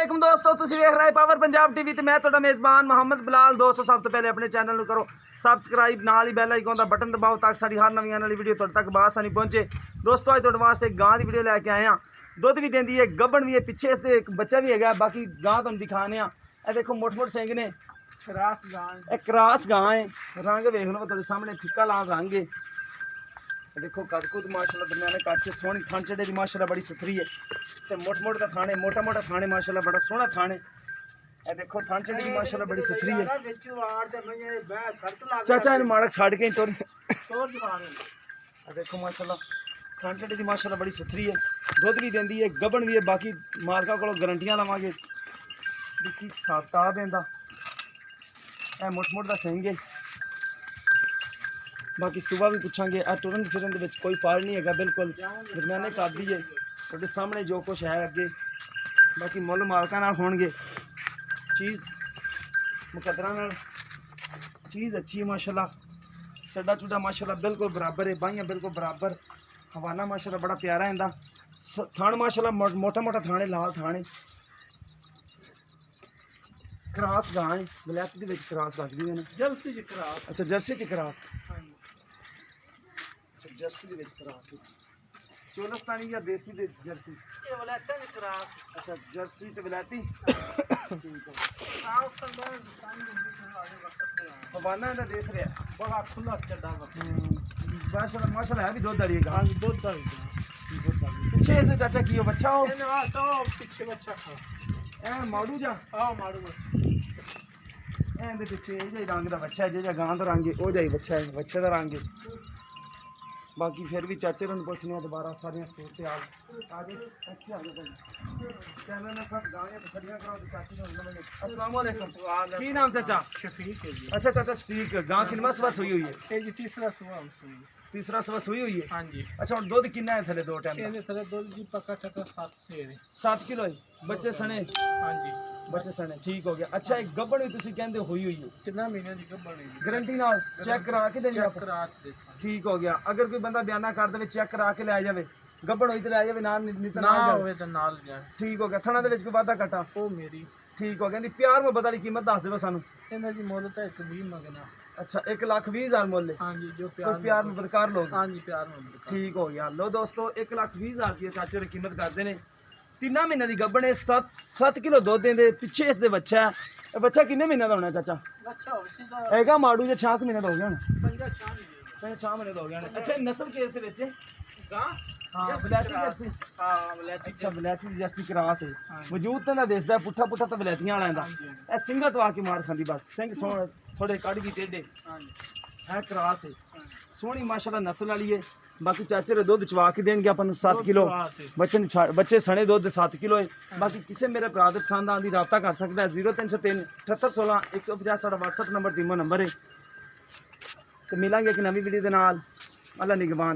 वालेकुम दोस्तों, तुसीं वेख रहे पावर पंजाब टीवी ते मैं तुहाडा मेज़बान मोहम्मद बिलाल। दोस्तों सब तो पहले अपने चैनल नूं करो सबसक्राइब, नाल ही बैल आइकन दा बटन दबाओ ताकि साडी हर नवीं आने वाली वीडियो तुहाडे तक बासानी पहुंचे। दोस्तों अज तुहाडे वास्ते एक गां दी वीडियो लैके आए हां। दुध भी देंदी है, गब्बन भी है, पिछे इसदे एक बच्चा भी हैगा। बाकी गां तुहानूं दिखाने आ। ए देखो मोट मोट सिंग ने, क्रास गां है। क्रास गां है। रंग देख लो तुहाडे सामने, फिक्का लाल रंग है। देखो कदकुद माशाल्लाह दरमियाने कच्चे सोहनी थन चढ़े दी माशाल्लाह बड़ी सुथरी है। ते मोट मोट का थाने, मोटा मोटा थाने माशाल्लाह बड़ा सोहना थाने। ए देखो थन चढ़े दी माशाल्लाह बड़ी सुथरी है। चाचा इन माड़क छड़ के तोर देखो माशाल्लाह थन चढ़े दी माशाल्लाह बड़ी सुथरी है। दुध भी देंदी है, गबन भी है। बाकी मालका को गारंटियां लवांगे। देखी साताब इंदा ए मोट मोट दा सिंह है। बाकी सुबह भी पूछांगे। टुरन फिरन दे कोई फाल नहीं है, बिल्कुल दरमियाने कादी है। तुहाडे सामने जो कुछ है अगे। बाकी मुल मालकां नाल होणगे। चीज़ मुकदरा नाल चीज़ अच्छी है माशाल्लाह। चड्डा चुड्डा माशाल्लाह बिल्कुल बराबर है, बाहियां बिल्कुल बराबर। हवाना माशाल्लाह बड़ा प्यारा इंदा। थान माशाल्लाह मोटा मोटा थाने, लाल थाने। क्रास गां है, वलैती दे विच क्रास लगदी है ना। जर्सी च क्रास। अच्छा जर्सी च क्रास। जर्सी दे विच क्रास है। चोलस्तानी या देसी दे जर्सी? ये वलैती च क्रास। अच्छा जर्सी ते वलैती। ठीक है। हवाना इंदा देस रहा बड़ा खुला चड्डा माशाल्लाह माशाल्लाह है भी दुध वाली गां। दूध दा पिछे इसदे चाचा की हो बच्चा हो? तो पीछे बच्चा खा ए माड़ू जा मारू ਇਹਦੇ ਪਿੱਛੇ ਇਹ ਜਿਹਾ ਰੰਗ ਦਾ ਬੱਚਾ ਹੈ, ਜਿਹੜਾ ਗਾਂ ਦਾ ਰੰਗ ਹੈ ਉਹ ਜਿਹਾ ਹੀ ਬੱਚਾ ਹੈ, ਬੱਚੇ ਦਾ ਰੰਗ ਹੈ। ਬਾਕੀ ਫਿਰ ਵੀ ਚਾਚੇ ਨੂੰ ਪੁੱਛਨੇ ਆ ਦੁਬਾਰਾ ਸਾਰੀਆਂ ਸੂਰਤ ਆ ਗਏ ਅੱਛਾ ਆ ਗਏ ਚੈਨਲ ਨਾਲ ਸਭ ਗਾਂ ਤੇ ਖੜੀਆਂ ਕਰਾਓ ਤੇ ਚਾਚੀ ਨੂੰ ਨਵੇਂ। अस्सलाम वालेकुम। ਕੀ ਨਾਮ ਚਾਚਾ? शफीक है जी। अच्छा चाचा शफीक, गां किनवा सवा सुई हुई है? ये जी तीसरा सुबह सुई। तीसरा सवा सुई हुई है। हाँ जी। अच्छा और दूध कितना है थले दो टाइम ਇਹਦੇ ਥਲੇ ਦੁੱਧ ਜੀ ਪੱਕਾ ਟੱਕਾ 7 ਸੇਰ ਹੈ। 7 किलो है बच्चे सने? हाँ जी बच्चे सने ठीक हो गया। अच्छा एक गब्बड़ भी तुसी कहंदे हुई हुई है, कितना महीने ਦੀ ਗੱਭਣ ਹੈ ਜੀ? गारंटी नाल चेक करा के देनी आप? ਕਰਾਤ ਦੇ ਸਾਂ। ठीक हो गया। अगर कोई बंदा बयाना कर दे चेक करा के लै जावे, गब्बड़ होई ते लै जावे, ना नहीं तो ਨਾ ना जावे। ਹੋਵੇ ਤਾਂ ਨਾਲ ਜਾਏ। ठीक हो गया। थणा दे विच कोई वाधा घटा? ਉਹ ਮੇਰੀ ठीक हो गया। दी प्यार मोहब्बत वाली कीमत दस देवो सानू। ਇਹਨਾਂ ਦੀ ਮੁੱਲ ਤਾਂ 120 ਮੰਗਣਾ। अच्छा 1,20,000 मुल है। हाँ जी जो कोई प्यार प्यार मोहब्बत कर लोग? हाँ जी प्यार मुहब्बत। ठीक हो गया। लो दोस्तों 1,20,000 रुपये चाचे की कीमत करते हैं। 3 महीने की गब्बड़ है, 7 किलो दुध देंदे। पिछे इसदे बच्चा है। बच्चा किन्ने महीने का होना है चाचा? अच्छा उसी का हैगा माड़ू जे 6 महीने का हो गया ना? 5 महीने का हो गया ना। अच्छा नस्ल केस दे विच? गां हाँ वलैती जर्सी। हाँ वलैती। अच्छा वलैती दी जर्सी क्रास है। हाँ। वजूद तो ना देसदा पुट्ठा पुट्ठा तो वलैतियां वाला दा। हाँ जी। ए सिंगा तो आके मार खांदी बस। सिंग सोहण थोड़े कड़ भी टेढ़े हाँ जी है, क्रास है। सोहनी माशाल्लाह नस्ल वाली है। बाकी चाचे रे दूध चवा के देंगे अपन 7 किलो। बच्चे सने दूध 7 किलो है। बाकी किसी मेरे भरा दे पसंद आंदी रब्ता कर सकता है। 0303 7816 150 साडा WhatsApp नंबर, टीमो नंबर है। तो मिलांगे एक नवी वीडियो दे नाल। अल्लाह निगहबान।